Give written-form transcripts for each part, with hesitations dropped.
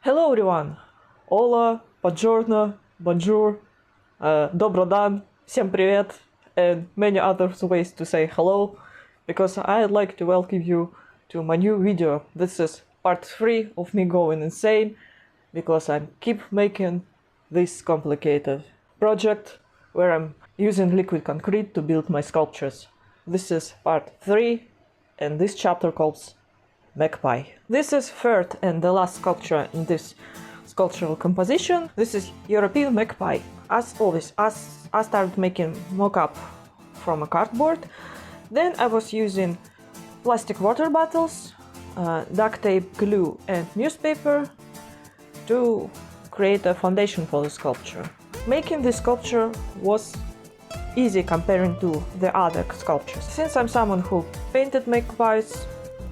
Hello everyone! Hola, buongiorno, bonjour, dobro dan, всем привет, and many other ways to say hello, because I'd like to welcome you to my new video. This is part 3 of me going insane, because I keep making this complicated project where I'm using liquid concrete to build my sculptures. This is part 3, and this chapter calls Magpie. This is third and the last sculpture in this sculptural composition. This is European Magpie. As always, I started making mock-up from a cardboard. Then I was using plastic water bottles, duct tape, glue and newspaper to create a foundation for the sculpture. Making this sculpture was easy comparing to the other sculptures. Since I'm someone who painted magpies,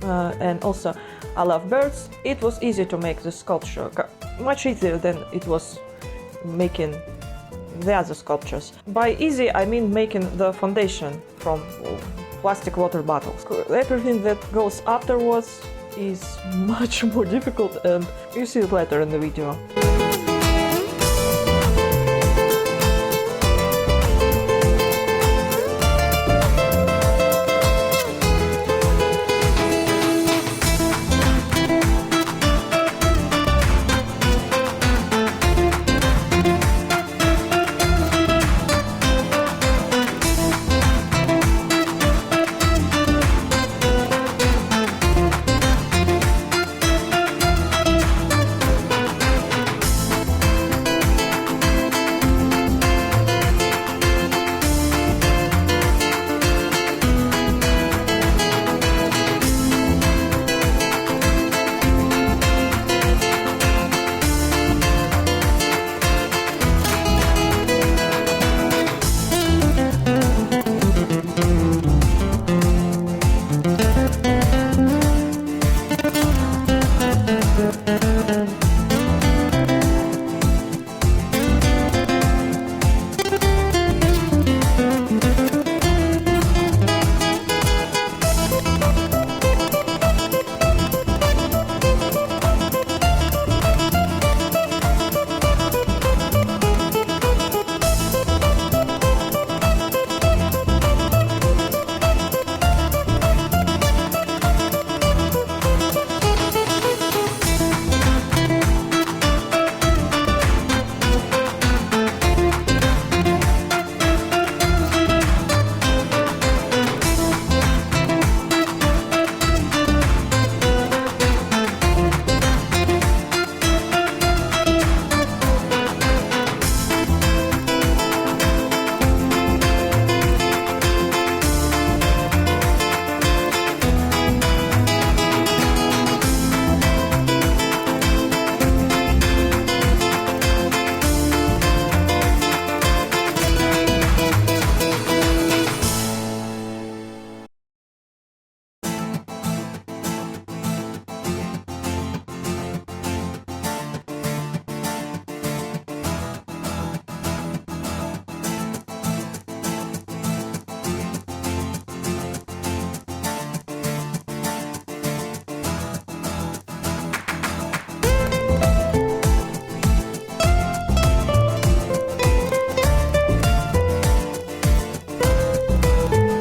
and also I love birds, it was easy to make the sculpture, much easier than it was making the other sculptures. By easy I mean making the foundation from plastic water bottles. Everything that goes afterwards is much more difficult, and you see it later in the video.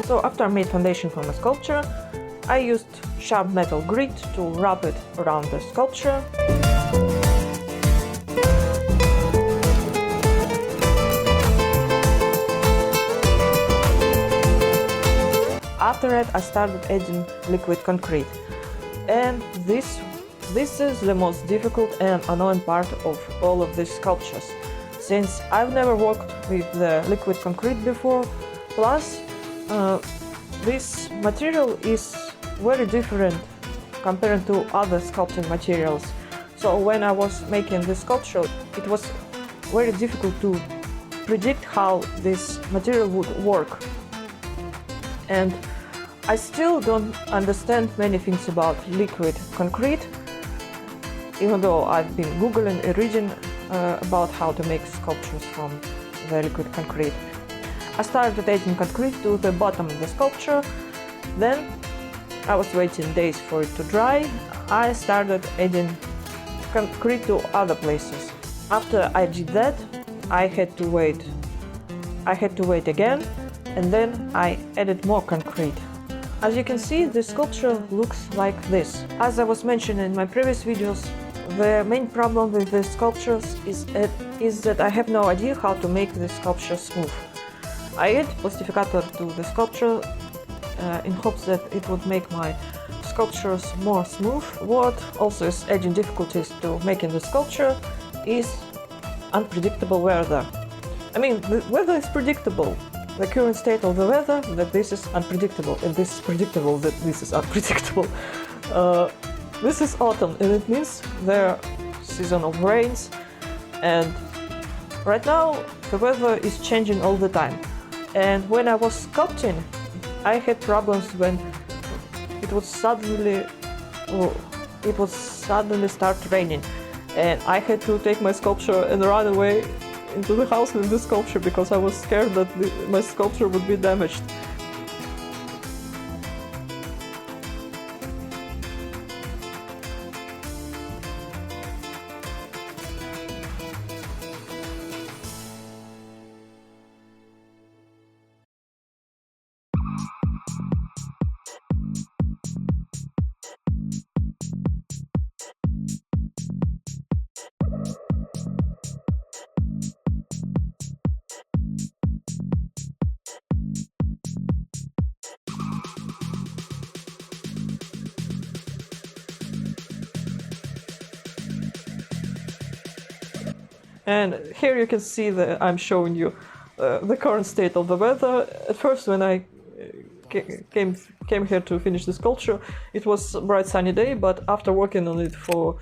So after I made foundation for my sculpture, I used sharp metal grit to wrap it around the sculpture. After that, I started adding liquid concrete, and this is the most difficult and annoying part of all of these sculptures, since I've never worked with the liquid concrete before. Plus, this material is very different compared to other sculpting materials. So when I was making this sculpture, it was very difficult to predict how this material would work. And I still don't understand many things about liquid concrete, even though I've been googling and reading about how to make sculptures from the liquid concrete. I started adding concrete to the bottom of the sculpture, then I was waiting days for it to dry. I started adding concrete to other places. After I did that, I had to wait. I had to wait again, and then I added more concrete. As you can see, the sculpture looks like this. As I was mentioning in my previous videos, the main problem with the sculptures is that I have no idea how to make the sculpture smooth. I add plastificator to the sculpture in hopes that it would make my sculptures more smooth. What also is adding difficulties to making the sculpture is unpredictable weather. I mean, the weather is predictable. The current state of the weather, that this is unpredictable, and this is predictable, that this is unpredictable. This is autumn, and it means the season of rains, and right now the weather is changing all the time. And when I was sculpting, I had problems when it would suddenly start raining, and I had to take my sculpture and run away into the house with the sculpture because I was scared that my sculpture would be damaged. And here you can see that I'm showing you the current state of the weather. At first, when I came here to finish the sculpture, it was a bright sunny day, but after working on it for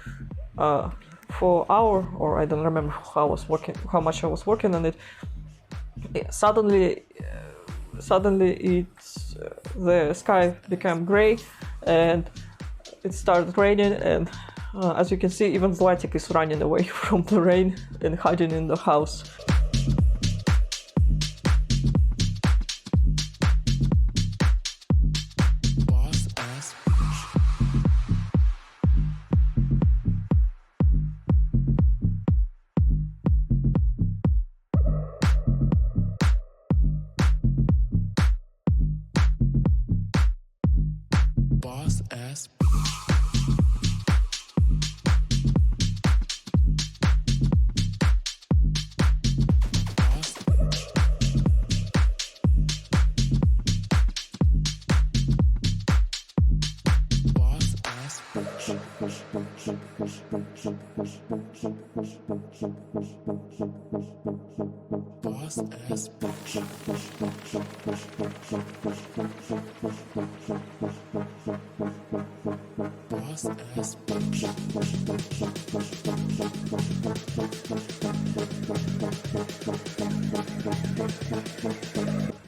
hour, or I don't remember how much I was working on it, suddenly the sky became gray and it started raining, and as you can see, even Zlatik is running away from the rain and hiding in the house. Boss ass.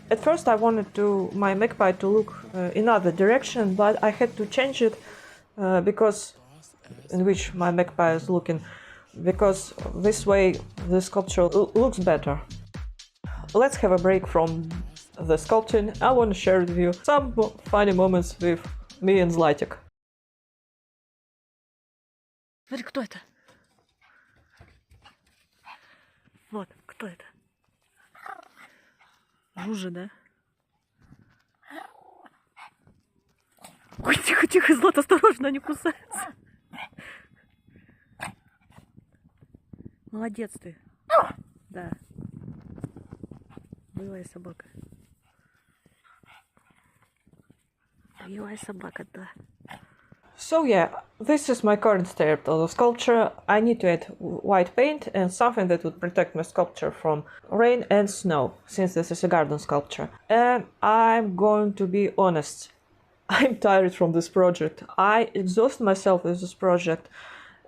At first I wanted my Magpie to look in other direction, but I had to change it because in which my Magpie is looking, because this way the sculpture looks better. Let's have a break from the sculpting. I want to share with you some funny moments with me and Zlatik. Смотри, кто это? Вот, кто это? Жужа, да? Ой, тихо, тихо, Злат, осторожно, они кусаются. Молодец ты. Да. Боевая собака. Боевая собака, да. So yeah, this is my current state of the sculpture. I need to add white paint and something that would protect my sculpture from rain and snow, since this is a garden sculpture. And I'm going to be honest, I'm tired from this project. I exhaust myself with this project,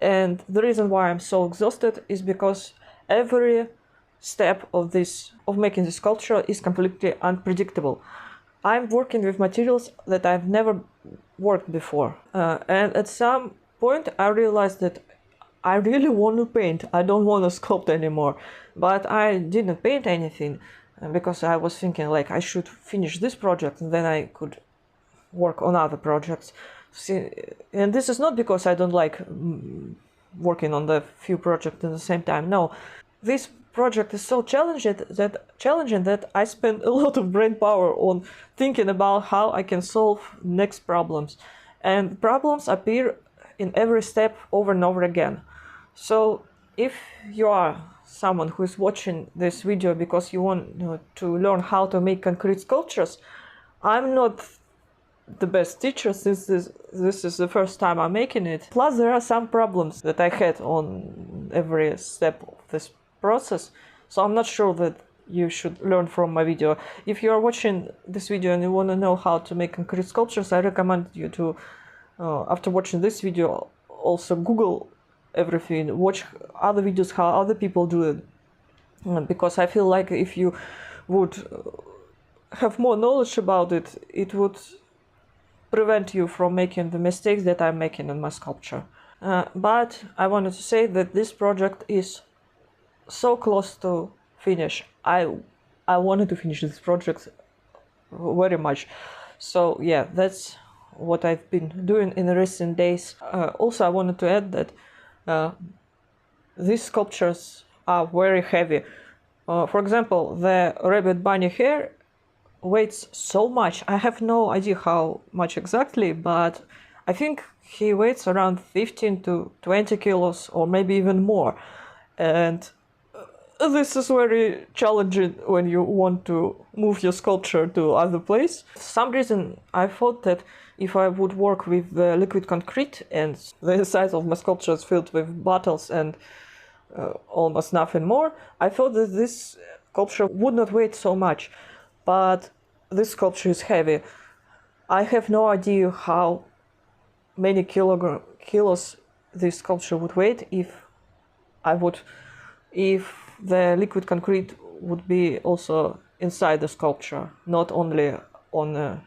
and the reason why I'm so exhausted is because every step of making this sculpture is completely unpredictable. I'm working with materials that I've never worked before, and at some point I realized that I really want to paint. I don't want to sculpt anymore, but I didn't paint anything because I was thinking like I should finish this project and then I could work on other projects. See, and this is not because I don't like working on the few projects at the same time. No, this project is so challenging that I spend a lot of brain power on thinking about how I can solve next problems, and problems appear in every step over and over again. So if you are someone who is watching this video because you want to learn how to make concrete sculptures, I'm not the best teacher, since this is the first time I'm making it. Plus, there are some problems that I had on every step of this process, so I'm not sure that you should learn from my video. If you are watching this video and you want to know how to make concrete sculptures, I recommend you to, after watching this video, also Google everything, watch other videos how other people do it, because I feel like if you would have more knowledge about it, it would prevent you from making the mistakes that I'm making in my sculpture. But I wanted to say that this project is so close to finish. I wanted to finish this project very much. So yeah, that's what I've been doing in the recent days. Also, I wanted to add that these sculptures are very heavy. For example, the rabbit bunny hair weighs so much. I have no idea how much exactly, but I think he weighs around 15 to 20 kilos or maybe even more. And this is very challenging when you want to move your sculpture to other place. For some reason I thought that if I would work with liquid concrete and the size of my sculpture is filled with bottles and almost nothing more, I thought that this sculpture would not weigh so much. But this sculpture is heavy. I have no idea how many kilos this sculpture would weigh if the liquid concrete would be also inside the sculpture, not only on the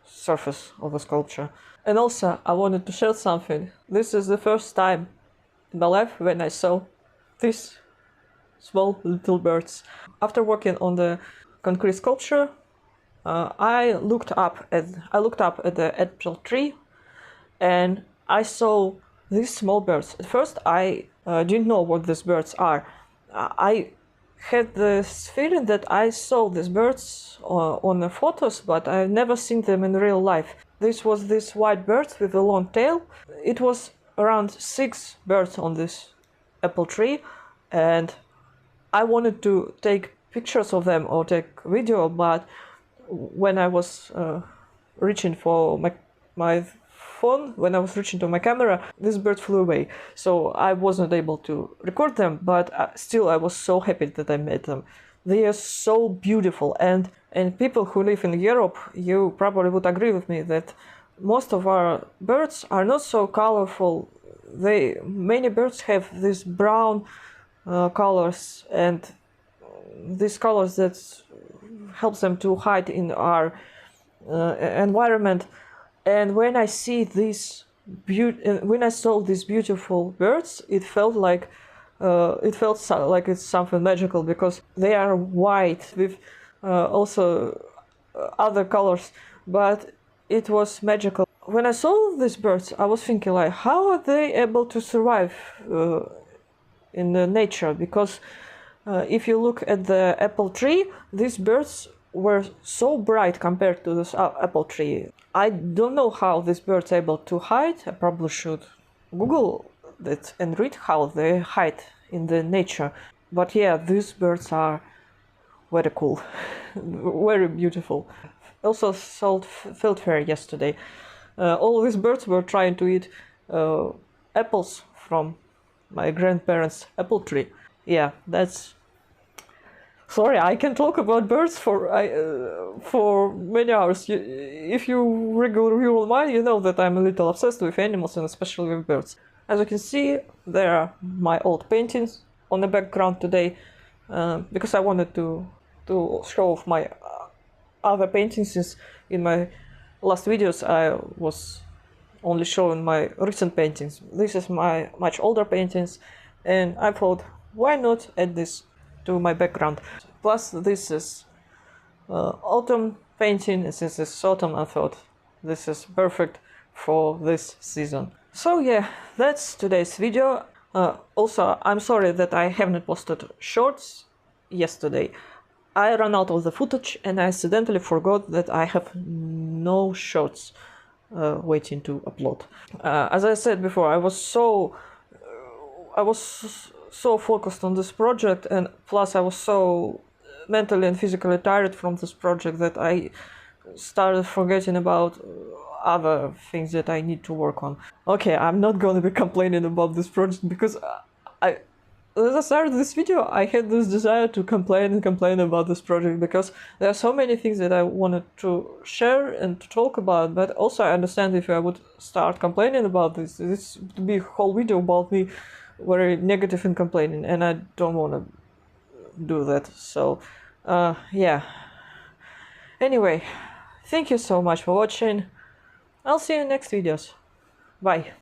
surface of the sculpture. And also, I wanted to share something. This is the first time in my life when I saw these small little birds. After working on the concrete sculpture, I looked up at the apple tree, and I saw these small birds. At first, I didn't know what these birds are. I had this feeling that I saw these birds on the photos, but I've never seen them in real life. This was this white bird with a long tail. It was around 6 birds on this apple tree, and I wanted to take pictures of them or take video, but when I was reaching for my phone, when I was reaching to my camera, this bird flew away. So I wasn't able to record them, but still I was so happy that I made them. They are so beautiful, and people who live in Europe, you probably would agree with me that most of our birds are not so colorful. Many birds have these brown colors, and these colors that helps them to hide in our environment. And when I saw these beautiful birds, it felt like it's something magical, because they are white with also other colors, but it was magical. When I saw these birds, I was thinking, like, how are they able to survive in the nature? Because if you look at the apple tree, these birds were so bright compared to this apple tree. I don't know how these birds are able to hide. I probably should Google it and read how they hide in the nature. But yeah, these birds are very cool, very beautiful. Also saw field fair yesterday. All these birds were trying to eat apples from my grandparents' apple tree. Yeah, that's... Sorry, I can talk about birds for many hours. If you regularly view mine, you know that I'm a little obsessed with animals and especially with birds. As you can see, there are my old paintings on the background today, because I wanted to show off my other paintings, since in my last videos I was only showing my recent paintings. This is my much older paintings, and I thought, why not add this to my background. Plus, this is autumn painting, and since it's autumn, I thought this is perfect for this season. So yeah, that's today's video. Also, I'm sorry that I haven't posted shorts yesterday. I ran out of the footage and I accidentally forgot that I have no shorts waiting to upload. As I said before, I was so focused on this project, and plus I was so mentally and physically tired from this project that I started forgetting about other things that I need to work on. Okay, I'm not gonna be complaining about this project because as I started this video, I had this desire to complain about this project because there are so many things that I wanted to share and to talk about, but also I understand if I would start complaining about this would be a whole video about me very negative and complaining, and I don't want to do that. So, yeah. Anyway, thank you so much for watching. I'll see you in next videos. Bye.